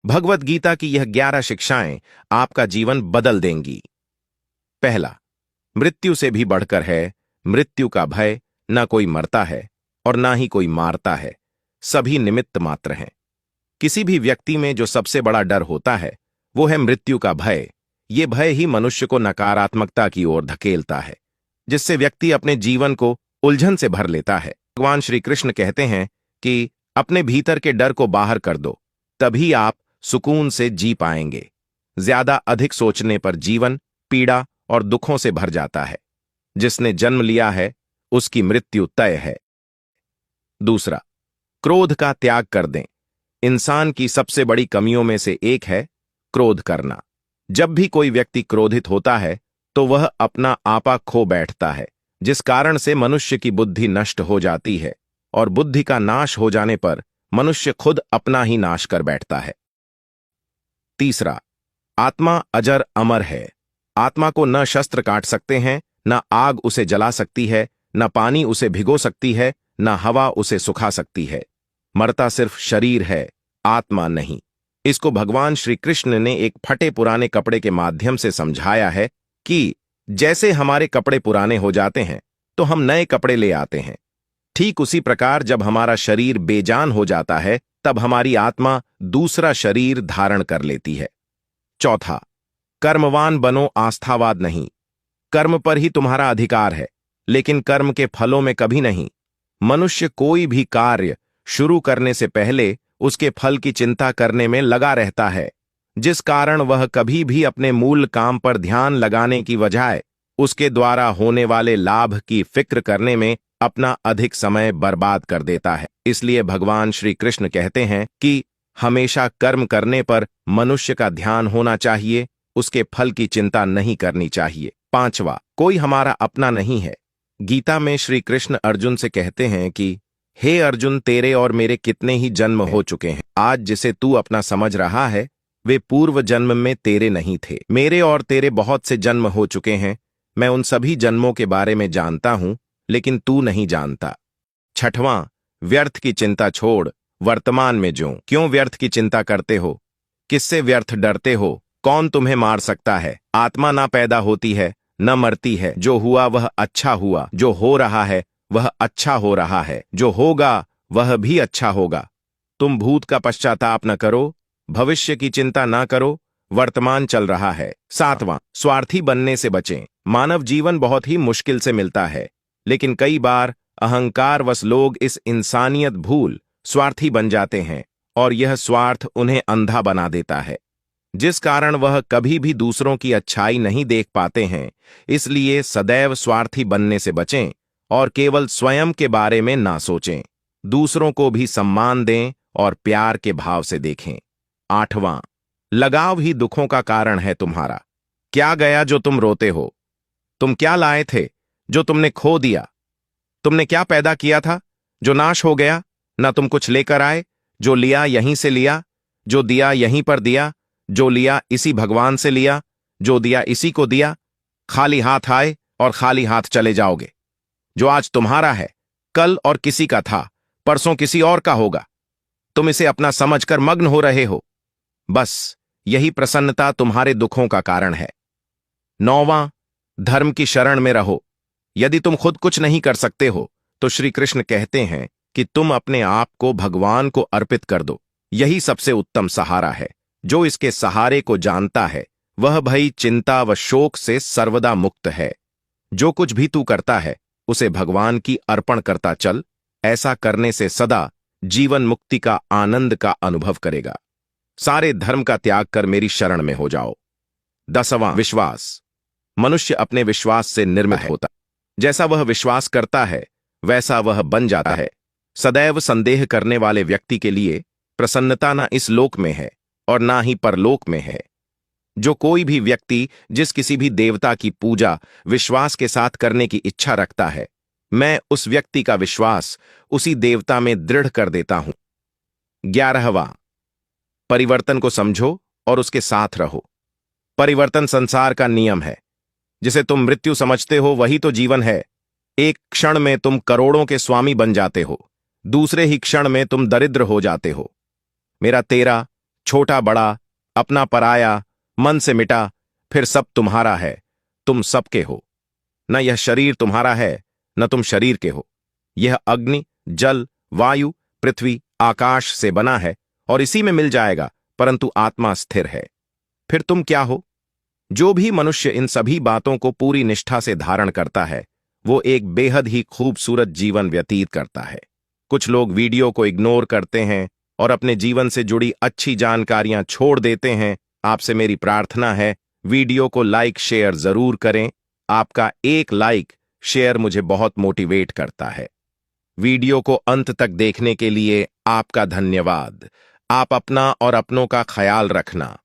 भगवत गीता की यह 11 शिक्षाएं आपका जीवन बदल देंगी। पहला, मृत्यु से भी बढ़कर है, मृत्यु का भय, न कोई मरता है और ना ही कोई मारता है, सभी निमित्त मात्र हैं। किसी भी व्यक्ति में जो सबसे बड़ा डर होता है वो है मृत्यु का भय। ये भय ही मनुष्य को नकारात्मकता की ओर धकेलता है, जिससे व्यक्ति अपने जीवन को उलझन से भर लेता है। भगवान श्री कृष्ण कहते हैं कि अपने भीतर के डर को बाहर कर दो, तभी आप सुकून से जी पाएंगे। ज्यादा अधिक सोचने पर जीवन पीड़ा और दुखों से भर जाता है। जिसने जन्म लिया है उसकी मृत्यु तय है। दूसरा, क्रोध का त्याग कर दें। इंसान की सबसे बड़ी कमियों में से एक है क्रोध करना। जब भी कोई व्यक्ति क्रोधित होता है तो वह अपना आपा खो बैठता है, जिस कारण से मनुष्य की बुद्धि नष्ट हो जाती है और बुद्धि का नाश हो जाने पर मनुष्य खुद अपना ही नाश कर बैठता है। तीसरा, आत्मा अजर अमर है। आत्मा को न शस्त्र काट सकते हैं, न आग उसे जला सकती है, न पानी उसे भिगो सकती है, न हवा उसे सुखा सकती है। मरता सिर्फ शरीर है, आत्मा नहीं। इसको भगवान श्री कृष्ण ने एक फटे पुराने कपड़े के माध्यम से समझाया है कि जैसे हमारे कपड़े पुराने हो जाते हैं तो हम नए कपड़े ले आते हैं, ठीक उसी प्रकार जब हमारा शरीर बेजान हो जाता है तब हमारी आत्मा दूसरा शरीर धारण कर लेती है। चौथा, कर्मवान बनो, आस्थावाद नहीं। कर्म पर ही तुम्हारा अधिकार है, लेकिन कर्म के फलों में कभी नहीं। मनुष्य कोई भी कार्य शुरू करने से पहले उसके फल की चिंता करने में लगा रहता है, जिस कारण वह कभी भी अपने मूल काम पर ध्यान लगाने की बजाय उसके द्वारा होने वाले लाभ की फिक्र करने में अपना अधिक समय बर्बाद कर देता है। इसलिए भगवान श्री कृष्ण कहते हैं कि हमेशा कर्म करने पर मनुष्य का ध्यान होना चाहिए, उसके फल की चिंता नहीं करनी चाहिए। पांचवा, कोई हमारा अपना नहीं है। गीता में श्री कृष्ण अर्जुन से कहते हैं कि हे अर्जुन, तेरे और मेरे कितने ही जन्म हो चुके हैं। आज जिसे तू अपना समझ रहा है वे पूर्व जन्म में तेरे नहीं थे। मेरे और तेरे बहुत से जन्म हो चुके हैं। मैं उन सभी जन्मों के बारे में जानता हूं, लेकिन तू नहीं जानता। छठवां, व्यर्थ की चिंता छोड़, वर्तमान में जो। क्यों व्यर्थ की चिंता करते हो? किससे व्यर्थ डरते हो? कौन तुम्हें मार सकता है? आत्मा ना पैदा होती है न मरती है। जो हुआ वह अच्छा हुआ, जो हो रहा है वह अच्छा हो रहा है, जो होगा वह भी अच्छा होगा। तुम भूत का पश्चाताप न करो, भविष्य की चिंता ना करो, वर्तमान चल रहा है। सातवां, स्वार्थी बनने से बचें। मानव जीवन बहुत ही मुश्किल से मिलता है, लेकिन कई बार अहंकारवश लोग इस इंसानियत भूल स्वार्थी बन जाते हैं और यह स्वार्थ उन्हें अंधा बना देता है, जिस कारण वह कभी भी दूसरों की अच्छाई नहीं देख पाते हैं। इसलिए सदैव स्वार्थी बनने से बचें और केवल स्वयं के बारे में ना सोचें। दूसरों को भी सम्मान दें और प्यार के भाव से देखें। आठवां, लगाव ही दुखों का कारण है तुम्हारा। क्या गया जो तुम रोते हो? तुम क्या लाए थे जो तुमने खो दिया? तुमने क्या पैदा किया था जो नाश हो गया? ना तुम कुछ लेकर आए, जो लिया यहीं से लिया, जो दिया यहीं पर दिया, जो लिया इसी भगवान से लिया, जो दिया इसी को दिया। खाली हाथ आए और खाली हाथ चले जाओगे। जो आज तुम्हारा है कल और किसी का था, परसों किसी और का होगा। तुम इसे अपना समझकर मग्न हो रहे हो। बस यही प्रसन्नता तुम्हारे दुखों का कारण है। नौवां, धर्म की शरण में रहो। यदि तुम खुद कुछ नहीं कर सकते हो तो श्री कृष्ण कहते हैं कि तुम अपने आप को भगवान को अर्पित कर दो। यही सबसे उत्तम सहारा है। जो इसके सहारे को जानता है वह भय, चिंता व शोक से सर्वदा मुक्त है। जो कुछ भी तू करता है उसे भगवान की अर्पण करता चल। ऐसा करने से सदा जीवन मुक्ति का आनंद का अनुभव करेगा। सारे धर्म का त्याग कर मेरी शरण में हो जाओ। 10वां, विश्वास। मनुष्य अपने विश्वास से निर्मित होता है। जैसा वह विश्वास करता है वैसा वह बन जाता है। सदैव संदेह करने वाले व्यक्ति के लिए प्रसन्नता ना इस लोक में है और ना ही परलोक में है। जो कोई भी व्यक्ति जिस किसी भी देवता की पूजा विश्वास के साथ करने की इच्छा रखता है, मैं उस व्यक्ति का विश्वास उसी देवता में दृढ़ कर देता हूं। 11वां, परिवर्तन को समझो और उसके साथ रहो। परिवर्तन संसार का नियम है। जिसे तुम मृत्यु समझते हो वही तो जीवन है। एक क्षण में तुम करोड़ों के स्वामी बन जाते हो, दूसरे ही क्षण में तुम दरिद्र हो जाते हो। मेरा 13, छोटा बड़ा, अपना पराया, मन से मिटा, फिर सब तुम्हारा है, तुम सबके हो। न यह शरीर तुम्हारा है, न तुम शरीर के हो। यह अग्नि, जल, वायु, पृथ्वी, आकाश से बना है और इसी में मिल जाएगा, परंतु आत्मा स्थिर है। फिर तुम क्या हो? जो भी मनुष्य इन सभी बातों को पूरी निष्ठा से धारण करता है, वो एक बेहद ही खूबसूरत जीवन व्यतीत करता है। कुछ लोग वीडियो को इग्नोर करते हैं और अपने जीवन से जुड़ी अच्छी जानकारियां छोड़ देते हैं। आपसे मेरी प्रार्थना है, वीडियो को लाइक शेयर जरूर करें। आपका एक लाइक शेयर मुझे बहुत मोटिवेट करता है। वीडियो को अंत तक देखने के लिए आपका धन्यवाद। आप अपना और अपनों का ख्याल रखना।